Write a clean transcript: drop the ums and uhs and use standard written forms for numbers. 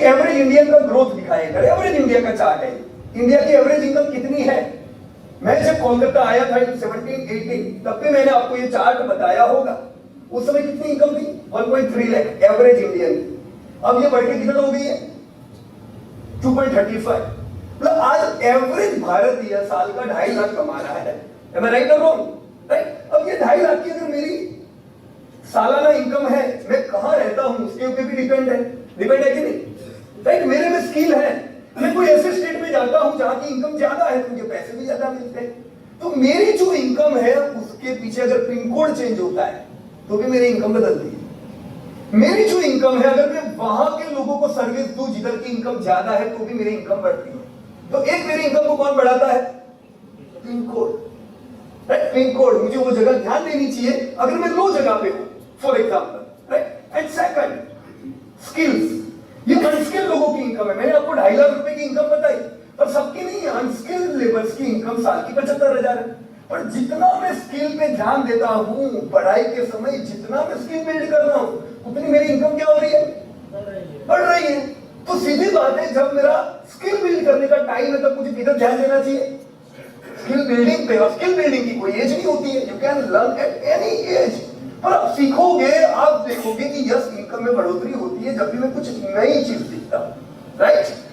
Average Indian का growth दिखाया कर, एवरेज इंडिया का चार्ट है। इंडिया की एवरेज इनकम कितनी है? मैं जब कोलकाता आया था 17-18 तब भी मैंने आपको ये चार्ट बताया होगा। उस समय कितनी इनकम थी? 1.3 लाख एवरेज इंडियन। अब ये बढ़ के कितना हो गई है? 2.35। मतलब आज एवरेज भारतीय साल का 2.5 लाख कमा रहा है। Am I right or wrong? Right? अब ये 2.5 लाख की अगर मेरी सालाना इनकम है, मैं कहां रहता हूं उसके ऊपर भी डिपेंड है कि नहीं? राइट? मेरे में स्किल है, मैं कोई ऐसे स्टेट में जाता हूं जहां की इनकम ज्यादा है तो मुझे पैसे भी ज्यादा मिलते हैं। तो मेरी जो इनकम है उसके पीछे अगर पिन कोड चेंज होता है तो भी मेरी इनकम बदलती है। मेरी जो इनकम है अगर मैं वहां के लोगों को सर्विस दूं जिधर की इनकम ज्यादा है तो भी मेरी इनकम बढ़ती है। तो एक मेरी इनकम को कौन बढ़ाता है? Pin code. पिन कोड, मुझे वो जगह ध्यान देनी चाहिए अगर मैं लो जगह पे हूं for example. Right? And second skills. ये अनस्किल्ड लोगों की इनकम है। मैंने आपको 2.5 लाख रुपए की इनकम बताई, पर सबकी नहीं है। अनस्किल्ड लेबर्स की इनकम साल की 75,000 है। पर जितना मैं स्किल पे ध्यान देता हूं पढ़ाई के समय, जितना मैं स्किल बिल्ड कर रहा हूं उतनी मेरी इनकम क्या हो रही है? बढ़ रही है। तो सीधी बात है, जब मेरा स्किल बिल्ड करने का टाइम है तब मुझे किधर ध्यान देना चाहिए? स्किल बिल्डिंग पे। और स्किल बिल्डिंग की कोई एज नहीं होती है, you can learn at any as. पर आप सीखोगे, आप देखोगे कि यस इनकम में बढ़ोतरी होती है जब भी मैं कुछ नई चीज सीखता हूं। राइट?